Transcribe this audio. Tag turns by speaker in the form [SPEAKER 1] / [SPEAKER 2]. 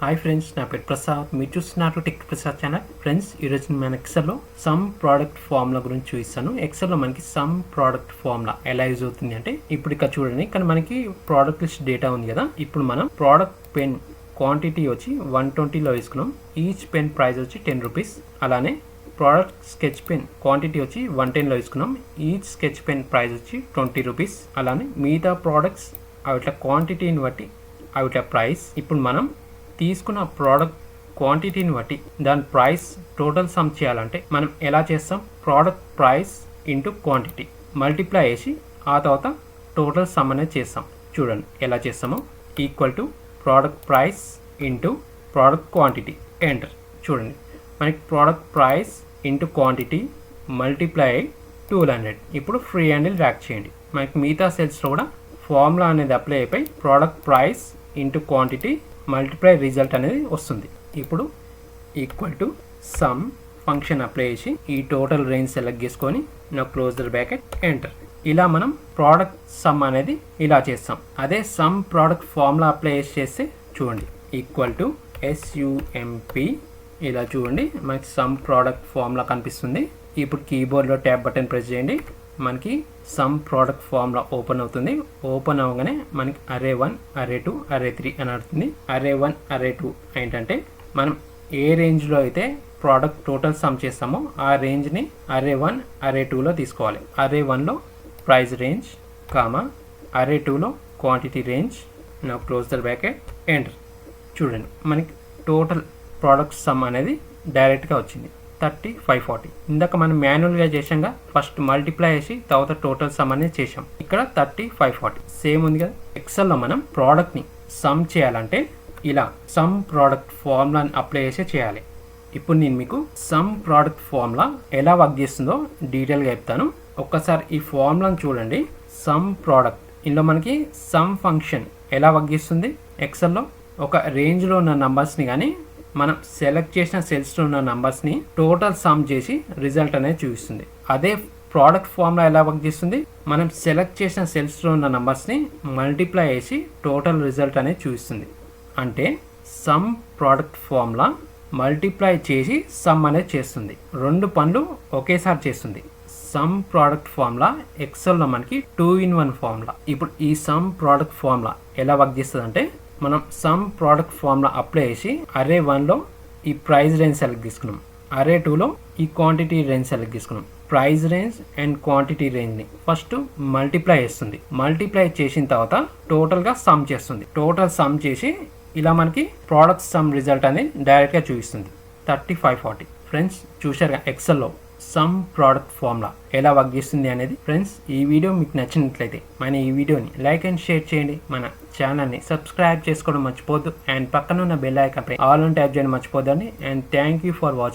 [SPEAKER 1] Hi friends, నా పేరు ప్రసాద్. మీరు చూస్తున్నారు టెక్టోప్రసాద్ ఛానల్. ఫ్రెండ్స్, ఈరోజు మన ఎక్సెల్లో సమ్ ప్రోడక్ట్ ఫార్ములా గురించి చూపిస్తాను. ఎక్సెల్లో మనకి సమ్ ప్రోడక్ట్ ఫార్ములా ఎలా యూజ్ అవుతుంది అంటే, ఇప్పుడు ఇక్కడ చూడండి, కానీ మనకి ప్రోడక్ట్ లిస్ట్ డేటా ఉంది కదా. ఇప్పుడు మనం ప్రోడక్ట్ పెన్ క్వాంటిటీ వచ్చి 120లో వేసుకున్నాం. ఈచ్ పెన్ ప్రైస్ వచ్చి 10 రూపీస్. అలానే ప్రోడక్ట్ స్కెచ్ పెన్ క్వాంటిటీ వచ్చి 110లో వేసుకున్నాం. ఈచ్ స్కెచ్ పెన్ ప్రైస్ వచ్చి 20 రూపీస్. అలానే మిగతా ప్రోడక్ట్స్ అవిట్లా క్వాంటిటీని బట్టి అవిట్లా ప్రైస్. ఇప్పుడు మనం తీసుకున్న ప్రోడక్ట్ క్వాంటిటీని బట్టి దాని ప్రైస్ టోటల్ సమ్ చేయాలంటే మనం ఎలా చేస్తాం? Product price into quantity multiply చేసి ఆ తర్వాత టోటల్ సమ్ అనేది చేస్తాం. చూడండి ఎలా చేస్తామో. Equal to product price into product quantity, enter. చూడండి, మనకి product price into quantity multiply 1200. ఇప్పుడు ఫ్రీ హ్యాండిల్ ర్యాక్ చేయండి. మనకి మిగతా సెల్స్లో కూడా ఫార్ములా అనేది అప్లై అయిపోయి product price into quantity multiply result అనేది వస్తుంది. ఇప్పుడు equal to sum function apply చేసి ఈ టోటల్ రేంజ్ సెలెక్ట్ చేసుకొని నా క్లోజర్ బ్రాకెట్, ఎంటర్. ఇలా మనం ప్రోడక్ట్ సమ్ అనేది ఇలా చేస్తాం. అదే సమ్ ప్రోడక్ట్ ఫార్ములా అప్లై చేస్తే చూడండి, ఈక్వల్ టు SUMP. ఇలా చూడండి, మనకి సమ్ ప్రోడక్ట్ ఫార్ములా కనిపిస్తుంది. ఇప్పుడు కీబోర్డ్లో ట్యాబ్ బటన్ ప్రెస్ చేయండి. మనకి సమ్ ప్రోడక్ట్ ఫార్ములా ఓపెన్ అవుతుంది. ఓపెన్ అవ్వగానే మనకి array1, array2, array3 అని అడుగుతుంది. array1, array2 ఏంటంటే మనం ఏ రేంజ్లో అయితే ప్రోడక్ట్ టోటల్ సమ్ చేస్తామో ఆ రేంజ్ని array1, array2లో తీసుకోవాలి. array1లో ప్రైస్ రేంజ్, కామా array2లో క్వాంటిటీ రేంజ్. నా క్లోజ్ ద బ్రాకెట్, ఎంటర్. చూడండి, మనకి టోటల్ ప్రోడక్ట్ సమ్ అనేది డైరెక్ట్గా వచ్చింది 3540. ఇందాక మనం మాన్యువల్గా చేసాంగా, ఫస్ట్ మల్టిప్లై చేసి తర్వాత టోటల్ సమ్ అనేది చేసాం. ఇక్కడ 3540 సేమ్ ఉంది కదా. ఎక్సెల్లో మనం ప్రోడక్ట్ని సమ్ చేయాలంటే ఇలా సమ్ ప్రోడక్ట్ ఫార్ములాని అప్లై చేసి చేయాలి. ఇప్పుడు నేను మీకు సమ్ ప్రోడక్ట్ ఫార్ములా ఎలా వర్క్ చేస్తుందో డీటెయిల్గా చెప్తాను. ఒక్కసారి ఈ ఫార్ములాని చూడండి. సమ్ ప్రోడక్ట్, ఇందులో మనకి సమ్ ఫంక్షన్ ఎలా వర్క్ చేస్తుంది. ఎక్సెల్లో ఒక రేంజ్లో ఉన్న నంబర్స్ని కానీ మనం సెలెక్ట్ చేసిన సెల్స్లో ఉన్న నంబర్స్ని టోటల్ సమ్ చేసి రిజల్ట్ అనేది చూపిస్తుంది. అదే ప్రోడక్ట్ ఫార్ములా ఎలా వర్క్ చేస్తుంది, మనం సెలెక్ట్ చేసిన సెల్స్లో ఉన్న నంబర్స్ని మల్టిప్లై చేసి టోటల్ రిజల్ట్ అనేది చూపిస్తుంది. అంటే సమ్ ప్రోడక్ట్ ఫార్ములా మల్టిప్లై చేసి సమ్ అనేది చేస్తుంది. రెండు పనులు ఒకేసారి చేస్తుంది. సమ్ ప్రోడక్ట్ ఫార్ములా ఎక్సెల్లో మనకి 2-in-1 ఫార్ములా. ఇప్పుడు ఈ సమ్ ప్రోడక్ట్ ఫార్ములా ఎలా వర్క్ చేస్తుంది అంటే, మనం సమ్ ప్రోడక్ట్ ఫార్ములా అప్లై చేసి array1లో ఈ ప్రైస్ రేంజ్ సెలెక్ట్ చేసుకున్నాం. array2లో ఈ క్వాంటిటీ రేంజ్ సెలెక్ట్ చేసుకున్నాం. ప్రైస్ రేంజ్ అండ్ క్వాంటిటీ రేంజ్ని ఫస్ట్ మల్టిప్లై చేస్తుంది. మల్టిప్లై చేసిన తర్వాత టోటల్గా సమ్ చేస్తుంది. టోటల్ సమ్ చేసి ఇలా మనకి ప్రోడక్ట్ సమ్ రిజల్ట్ అనేది డైరెక్ట్గా చూపిస్తుంది 3540. ఫ్రెండ్స్, చూశారుగా ఎక్సెల్లో సమ్ ప్రోడక్ట్ ఫార్ములా ఎలా వర్క్ చేస్తుంది అనేది. ఫ్రెండ్స్, ఈ వీడియో మీకు నచ్చినట్లయితే మన ఈ వీడియోని లైక్ అండ్ షేర్ చేయండి. మన ఛానల్ని సబ్స్క్రైబ్ చేసుకోవడం మర్చిపోద్దు. అండ్ పక్కన ఉన్న బెల్ ఐకాన్ పై ఆల్ అని ట్యాప్ చేయడం మర్చిపోద్దండి. And thank you for watching.